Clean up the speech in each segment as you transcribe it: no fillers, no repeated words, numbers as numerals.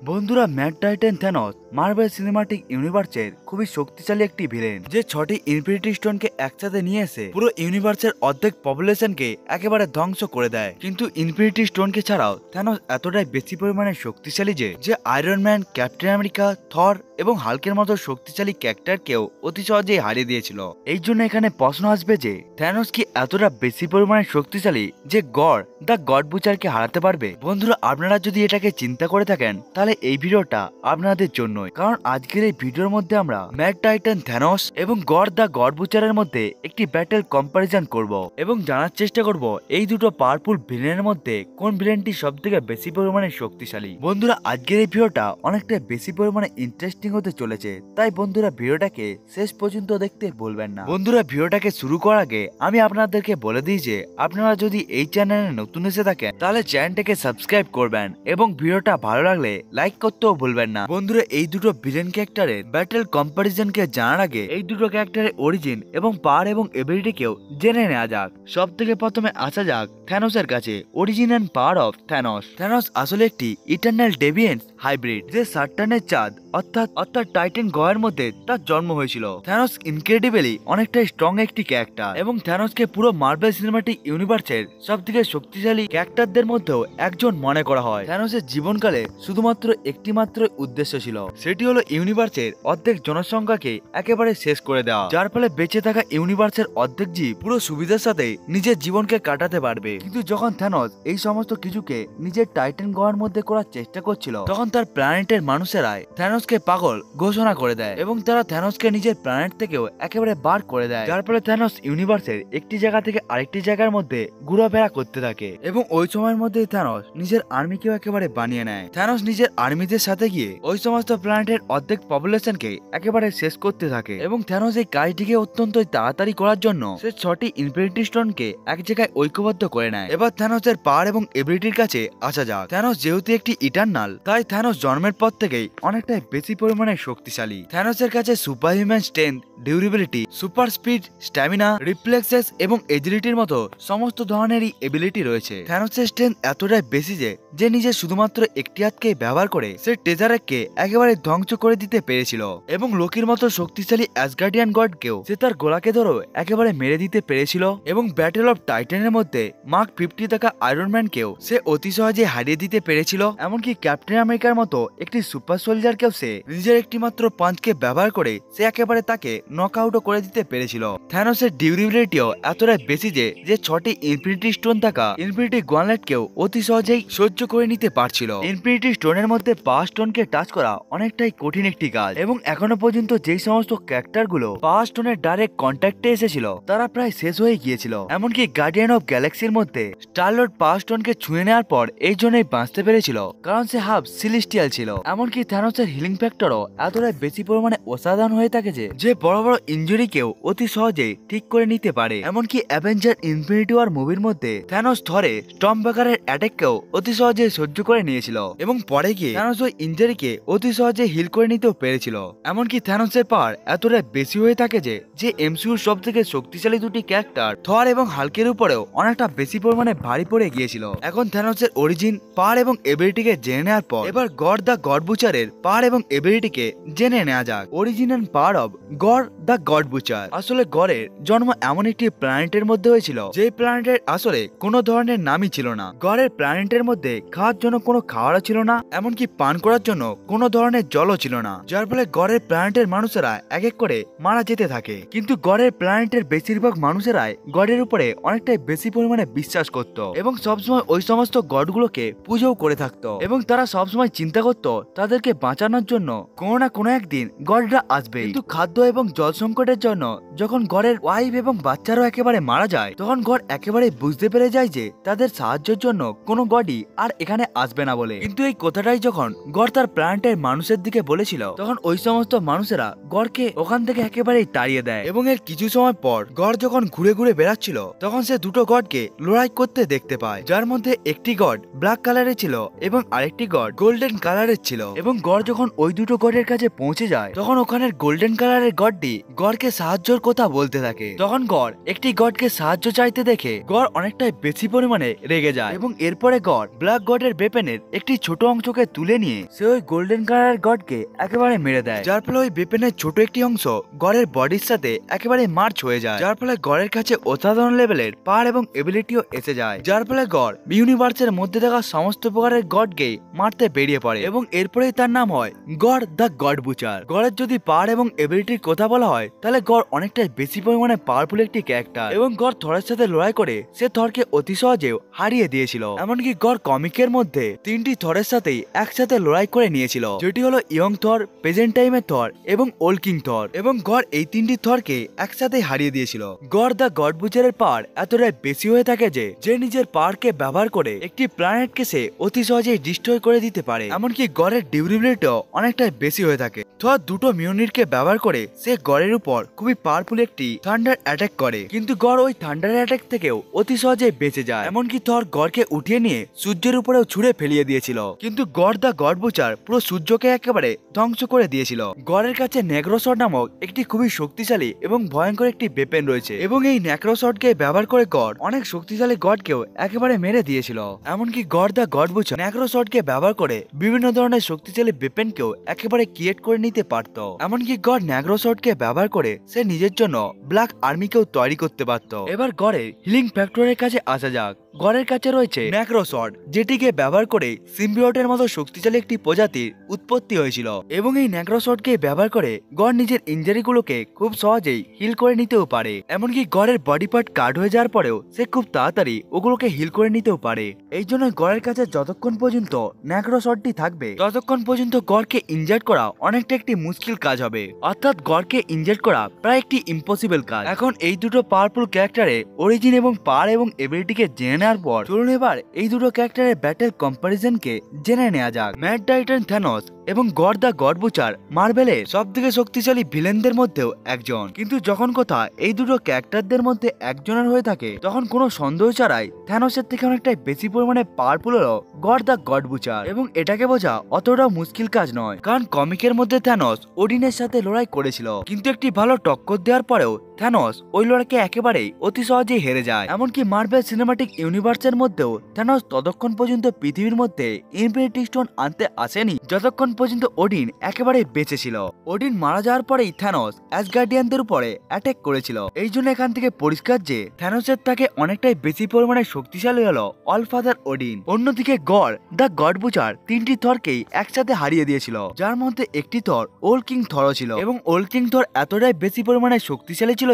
বন্ধুরা, mad Titan Thanos marble cinematic ইউনিভার্সের খুবই শক্তিশালী একটি ভিলেন, যে 6টি ইনফিনিটি স্টোনকে একসাথে নিয়ে এসে পুরো ইউনিভার্সের অর্ধেক পপুলেশনকে একেবারে ধ্বংস করে দেয়। কিন্তু ইনফিনিটি স্টোনকে ছাড়াও থ্যানস এতটাই বেশি পরিমাণে শক্তিশালী যে আয়রন ম্যান, ক্যাপ্টেন আমেরিকা, থর এবং হাল্কের মতো শক্তিশালী ক্যারেক্টারকেও অতি সহজেই হারিয়ে দিয়েছিল। এই জন্য এখানে প্রশ্ন আসবে যে থ্যানস কি এতটা বেশি পরিমাণে শক্তিশালী যে গড দ্য গড বুচারকে হারাতে পারবে? বন্ধুরা, আপনারা যদি এটাকে চিন্তা করে থাকেন তাহলে এই ভিডিওটা আপনাদের জন্যই, কারণ আজকের এই ভিডিওর মধ্যে আমরা ম্যাড টাইটান থ্যানস এবং গড দ্য গড বুচারের মধ্যে একটি ব্যাটেল কম্পারিজন করব এবং জানার চেষ্টা করব এই দুটো পাওয়ারফুল ভিলেনের মধ্যে কোন ভিলেনটি সব থেকে বেশি পরিমাণে শক্তিশালী। বন্ধুরা, আজকের এই ভিডিওটা অনেকটা বেশি পরিমাণে ইন্টারেস্টিং হতে চলেছে, তাই বন্ধুরা ভিডিওটাকে শেষ পর্যন্ত দেখতে ভুলবেন না। বন্ধুরা, ভিডিওটাকে শুরু করার আগে আমি আপনাদেরকে বলে দিই যে আপনারা যদি এই চ্যানেলে নতুন এসে থাকেন তাহলে চ্যানেলটাকে সাবস্ক্রাইব করবেন এবং ভিডিওটা ভালো লাগলে লাইক করতেও ভুলবেন না। বন্ধুরা, এই দুটো ভিলেন ক্যারেক্টারের ব্যাটেল কম্পারিজনকে জানার আগে এই দুটো ক্যারেক্টারের অরিজিন এবং পাওয়ার এবং এবিলিটিকেও জেনে নেওয়া যাক। সব থেকে প্রথমে আসা যাক থ্যানোসের কাছে। Origin and power of Thanos. Thanos আসলে একটি ইটারনাল ডেভিয়েন্স হাইব্রিড, যে সাটার্নের চাঁদ অর্থাৎ টাইটান গয়ের মধ্যে তার জন্ম হয়েছিল। থ্যানস ইনক্রেডিবলি অনেকটাই স্ট্রং একটি ক্যারেক্টার এবং থ্যানসকে পুরো মার্বেল সিনেমাটিক ইউনিভার্সের সব থেকে শক্তিশালী ক্যারেক্টারদের মধ্যেও একজন মনে করা হয়। থ্যানসের জীবনকালে শুধুমাত্র একটি মাত্র উদ্দেশ্য ছিল, সেটি হলো ইউনিভার্সের অর্ধেক জনসংখ্যাকে একেবারে শেষ করে দেওয়া, যার ফলে বেঁচে থাকা ইউনিভার্সের অর্ধেক জীব পুরো সুবিধার সাথে নিজের জীবনকে কাটাতে পারবে। কিন্তু যখন থ্যানস এই সমস্ত কিছুকে নিজের টাইটান গয়ের মধ্যে করার চেষ্টা করছিল, তখন তার প্ল্যানেটের মানুষেরাই থ্যানসকে পাগল ঘোষণা করে দেয় এবং তারা থ্যানসকে নিজের প্ল্যানেট থেকেও একেবারে বার করে দেয়, যার ফলে থ্যানস ইউনিভার্সের একটি জায়গা থেকে আরেকটি জায়গার মধ্যে ঘোরাফেরা করতে থাকে। এবং ওই সময়ের মধ্যে থ্যানস নিজের আর্মিকেও একেবারে বানিয়ে নেয়। থ্যানস নিজের আর্মিদের সাথে গিয়ে ওই সমস্ত প্ল্যানেটের অর্ধেক পপুলেশনকে একেবারে শেষ করতে থাকে এবং থ্যানস এই কাজটিকে অত্যন্ত তাড়াতাড়ি করার জন্য সে 6টি ইনফিনিটি স্টোনকে এক জায়গায় ঐক্যবদ্ধ করে নেয়। এবার থ্যানসের পাওয়ার এবং এবিলিটির কাছে আসা যাক। থ্যানস যেহেতু একটি ইটারনাল, তাই থ্যানস জন্মের পর থেকেই অনেকটাই বেশি পরিমাণে শক্তিশালী। থ্যানসের কাছে super human strength, durability, super speed, stamina, reflexes এবং এজিলিটির মতো সমস্ত ধরনেরই এবিলিটি রয়েছে। থ্যানসের স্ট্রেংথ এতটাই বেশি যে নিজের শুধুমাত্র একটি হাতকে ব্যবহার করে সে টেজারেককে একেবারে ধ্বংস করে দিতে পেরেছিল এবং লোকির মতো শক্তিশালী অ্যাসগার্ডিয়ান গডকেও সে তার গোলাকে ধরো একেবারে মেরে দিতে পেরেছিল এবং ব্যাটেল অফ টাইটানের মধ্যে মার্ক 50 থাকা আয়রন ম্যানকেও সে অতি সহজে হারিয়ে দিতে পেরেছিল। এমনকি ক্যাপ্টেন আমেরিকার মতো একটি সুপার সোলজারকেও সে নিজের একটি মাত্র পাঞ্চকে ব্যবহার করে সে একেবারে তাকে নক আউটও করে দিতে পেরেছিল। থ্যানোসের ডিউরেবিলিটিও এতটাই বেশি যে 6টি ইনফিনিটি স্টোন থাকা ইনফিনিটি গনলেটকেও অতি সহজেই সহ্য করে নিতে পারছিল। ইনফিনিটি স্টোনের মধ্যে পাওয়ার স্টোনকে টাচ করা অনেকটাই কঠিন একটি কাজ এবং এখনো পর্যন্ত যেই সমস্ত ক্যারেক্টার গুলো পাওয়ার স্টোনের ডাইরেক্ট কন্ট্যাক্টে এসেছিল তারা প্রায় শেষ হয়ে গিয়েছিল। এমনকি গার্ডিয়ান অফ গ্যালাক্সির মধ্যে স্টার-লর্ড পাওয়ার স্টোনকে ছুঁয়ে নেওয়ার পর এই জন্যই বাঁচতে পেরেছিল, কারণ সে হাফ সিলেস্টিয়াল ছিল। এমনকি থ্যানোসের হিলিং ফ্যাক্টরও এতটাই বেশি পরিমাণে অসাধারণ হয়ে থাকে যে বড় বড় ইনজুরিকেও অতি সহজেই ঠিক করে নিতে পারে। এমনকি অ্যাভেঞ্জার ইনফিনিটি ওয়ার মুভির মধ্যে থ্যানোস থরে স্টর্মব্রেকারের অ্যাটাককেও অতি সহজে সহ্য করে নিয়েছিল এবং পরে গিয়ে থ্যানোস ওই ইনজুরিকে অতি সহজে হিল করে নিতেও পেরেছিল। এমনকি থ্যানোসের পাওয়ার এতটাই বেশি হয়ে থাকে যে এমসিইউর সব থেকে শক্তিশালী দুটি ক্যারেক্টার থর এবং হাল্কের উপরেও অনেকটা বেশি পরিমাণে ভারী পড়ে গিয়েছিল। এখন থ্যানোসের অরিজিন, পাওয়ার এবং এবিলিটিকে জেনে নেওয়ার পর এবার গড দ্য গড বুচারের পাওয়ার এবং এবিলিটিকে জেনে নেওয়া যাক। Origin and power of God the God butcher. আসলে গডের জন্ম এমন একটি প্ল্যানেটের মধ্যে হয়েছিল যে প্ল্যানেটের আসলে কোনো ধরনের নামই ছিল না। গডের প্ল্যানেটের মধ্যে খাওয়ার জন্য কোনো খাওয়ারও ছিল না, এমনকি পান করার জন্য কোনো ধরনের জলও ছিল না, যার ফলে গডের প্ল্যানেটের মানুষেরা এক এক করে মারা যেতে থাকে। কিন্তু গডের প্ল্যানেটের বেশিরভাগ মানুষেরাই গডের উপরে অনেকটাই বেশি পরিমাণে বিশ্বাস করত এবং সবসময় ওই সমস্ত গডগুলোকে পুজোও করে থাকতো এবং তারা সবসময় চিন্তা করত তাদেরকে বাঁচানোর জন্য কোনো না কোনো একদিন গডরা আসবে। কিন্তু খাদ্য এবং জল সংকটের জন্য যখন গডের ওয়াইফ এবং বাচ্চারাও একেবারে মারা যায়, তখন গড একেবারে বুঝতে পেরে যায় যে তাদের সাহায্যের জন্য কোনো গডই আর এখানে আসবে না বলে। কিন্তু এই কথাটাই যখন গড তার প্ল্যানেটের মানুষের দিকে বলেছিল, তখন ওই সমস্ত মানুষেরা গডকে ওখান থেকে একেবারেই তাড়িয়ে দেয় এবং এর কিছু সময় পর গড যখন ঘুরে ঘুরে বেড়াচ্ছিল, তখন সে দুটো গডকে লড়াই করতে দেখতে পায়, যার মধ্যে একটি গড ব্ল্যাক কালারের ছিল এবং আরেকটি গড গোল্ডেন কালারের ছিল। এবং গড যখন ওই দুটো গডের কাছে পৌঁছে যায়, তখন ওখানের গোল্ডেন কালারের গডটি গড়কে সাহায্যের কথা বলতে থাকে। তখন গড় একটি গডকে সাহায্য চাইতে দেখে গড় অনেকটাই বেশি পরিমাণে রেগে যায় এবং এরপরে গড় ব্ল্যাক গডের বেপেনের একটি ছোট অংশকে তুলে নিয়ে সে ওই গোল্ডেন কালারের গডকে একেবারে মেরে দেয়, যার ফলে ওই বেপেনের ছোট একটি অংশ গড়ের বডির সাথে একেবারে মার্চ হয়ে যায়, যার ফলে গড়ের কাছে অসাধারণ লেভেলের পাওয়ার এবং এবিলিটিও এসে যায়, যার ফলে গড় ইউনিভার্সের মধ্যে থাকা সমস্ত প্রকারের গডকে মারতে বেরিয়ে পড়ে এবং এরপরেই তার নাম হয় গড় দ্য গড বুচার। গড়ের যদি পাওয়ার এবং এবিলিটির কথা বলা হয় তাহলে গড় অনেকটাই বেশি পরিমাণে পাওয়ারফুল একটি ক্যারেক্টার এবং গড় থরের সাথে লড়াই করে সে থরকে অতি সহজেও হারিয়ে দিয়েছিল। এমনকি গড় কমিকের মধ্যে 3টি থরের সাথেই একসাথে লড়াই করে নিয়েছিল, যেটি হলো ইয়ং থর, প্রেজেন্ট টাইমের থর এবং ওল্ড কিং থর, এবং গড় এই 3টি থরকে একসাথে হারিয়ে দিয়েছিল। গড় দ্য গড বুচারের পাওয়ার এতটাই বেশি হয়ে থাকে যে নিজের পাওয়ারকে ব্যবহার করে একটি প্ল্যানেটকে সে অতি সহজেই ডিস্ট্রয় করে দিতে পারে। এমনকি গড়ের ডিউরেবিলিটিও অনেকটাই বেশি হয়ে থাকে। থর দুটো মিউনিটকে ব্যবহার করে সে গড়ের উপর খুবই পাওয়ারফুল একটি থান্ডার অ্যাটাক করে, কিন্তু গড় ওই থান্ডার অ্যাটাক থেকেও অতি সহজে বেঁচে যায়। এমনকি থর গড়কে উঠিয়ে নিয়ে সূর্যের উপরেও ছুঁড়ে ফেলিয়ে দিয়েছিল, কিন্তু গড় দ্য গড বুচার পুরো সূর্যকে একেবারে ধ্বংস করে দিয়েছিল। গড়ের কাছে নেগ্রোসড নামক একটি খুবই শক্তিশালী এবং ভয়ঙ্কর একটি বেপেন রয়েছে এবং এই নেগ্রোসডকে ব্যবহার করে গড় অনেক শক্তিশালী গডকেও একেবারে মেরে দিয়েছিল। এমনকি গড় দ্য গড বুচার নেগ্রোসডকে ব্যবহার করে বিভিন্ন ধরনের শক্তিশালী বেপেনকেও একেবারে ক্রিয়েট করে নিতে পারত। এমনকি গড় নেগ্রোসডকে ব্যবহার করে সে নিজের জন্য ব্ল্যাক আর্মিকেও তৈরি করতে পারত। এবার গড়ের হিলিং ফ্যাক্টরের কাছে আসা যাক। গড়ের কাছে রয়েছে নেক্রোসড, যেটিকে ব্যবহার করে সিম্বিওটের মতো শক্তিশালী একটি প্রজাতির উৎপত্তি হয়েছিল এবং এই নেক্রোসডকে ব্যবহার করে গড় নিজের ইনজারিগুলোকে খুব সহজেই হিল করে নিতেও পারে। এমনকি গড়ের বডি পার্ট কাট হয়ে যাওয়ার পরেও সে খুব তাড়াতাড়ি ওগুলোকে হিল করে নিতেও পারে। এই জন্য গড়ের কাছে যতক্ষণ পর্যন্ত নেক্রোসডটি থাকবে ততক্ষণ পর্যন্ত গড়কে ইনজার্ট করা অনেকটা একটি মুশকিল কাজ হবে, অর্থাৎ গড়কে ইনজার্ট করা প্রায় একটি ইম্পসিবল কাজ। এখন এই দুটো পাওয়ারফুল ক্যারেক্টারের অরিজিন এবং পাওয়ার এবং এবিলিটিকে জেনে নেওয়ার পর চলুন এবার এই দুটো ক্যারেক্টারের ব্যাটেল কম্পারিজনকে জেনে নেওয়া যাক। ম্যাড টাইটান থ্যানোস এবং গড দ্য গড বুচার মার্ভেলের সব থেকে শক্তিশালী ভিলেনদের মধ্যেও একজন, কিন্তু যখন কথা এই দুটো ক্যারেক্টারদের মধ্যে একজনের হয়ে থাকে তখন কোনো সন্দেহ ছাড়াই থ্যানোসের থেকে অনেকটাই বেশি পরিমাণে পাওয়ারফুল হলো গড দ্য গড বুচার। এবং এটাকে বোঝা অতটাও মুশকিল কাজ নয়, কারণ কমিকের মধ্যে থ্যানোস ওডিনের সাথে লড়াই করেছিল, কিন্তু একটি ভালো টক্কর দেওয়ার পরেও থ্যানোস ওই লড়াইকে একেবারেই অতি সহজেই হেরে যায়। এমনকি মার্ভেল সিনেমাটিক ইউনিভার্সের মধ্যেও থ্যানোস ততক্ষণ পর্যন্ত পৃথিবীর মধ্যে ইনফিনিটি স্টোন আনতে আসেনি যতক্ষণ পর্যন্ত ওডিন একেবারে বেঁচে ছিল। ওডিন মারা যাওয়ার পরেই থ্যানোস অ্যাসগার্ডিয়ানদের উপরে অ্যাটাক করেছিল। এই জন্য এখান থেকে পরিষ্কার যে থ্যানোসের থেকে অনেকটাই বেশি পরিমাণে শক্তিশালী হলো অলফাদার ওডিন। অন্যদিকে গড দ্য গড বুচার 3টি থরকেই একসাথে হারিয়ে দিয়েছিল, যার মধ্যে একটি থর ওল্ড কিং থরও ছিল এবং ওল্ড কিং থর এতটাই বেশি পরিমাণে শক্তিশালী ছিল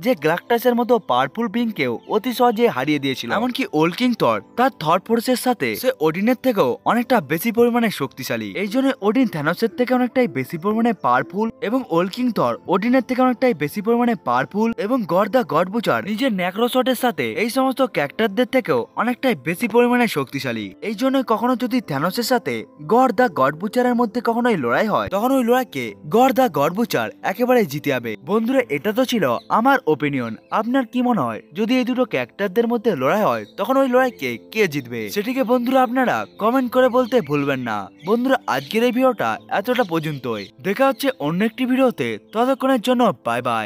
যে গ্লাকটাসের মতো পাওয়ারফুল বিংকেও অতি সহজে হারিয়ে দিয়েছিল। এমনকি ওল্ড কিং থর তার থর ফোর্সের সাথে সে ওডিনের থেকেও অনেকটা বেশি পরিমাণে শক্তিশালী। এই জন্য ওডিন থ্যানোসের থেকে অনেকটাই বেশি পরিমাণে পাওয়ারফুল এবং ওল্ড কিং থর ওডিনের থেকে অনেকটাই বেশি পরিমাণে পাওয়ারফুল এবং গড দ্য গড বুচার নিজের নেক্রোসডের সাথে এই সমস্ত ক্যারেক্টারদের থেকেও অনেকটাই বেশি পরিমাণে শক্তিশালী। এই জন্য কখনো যদি থ্যানোসের সাথে গড দ্য গড বুচারের মধ্যে কখনোই লড়াই হয় তখন ওই লড়াইকে গড দ্য গড বুচার একেবারে জিতে যাবে। বন্ধুরা, এটা তো ছিল আমার ওপিনিয়ন। আপনার কি মনে হয় যদি এই দুটো ক্যারেক্টারদের মধ্যে লড়াই হয় তখন ওই লড়াইকে কে জিতবে সেটিকে বন্ধুরা আপনারা কমেন্ট করে বলতে ভুলবেন না। বন্ধুরা, আজকের এই ভিডিওটা এতটা পর্যন্তই। দেখা হচ্ছে অন্য একটি ভিডিওতে, ততক্ষণের জন্য বাই বাই।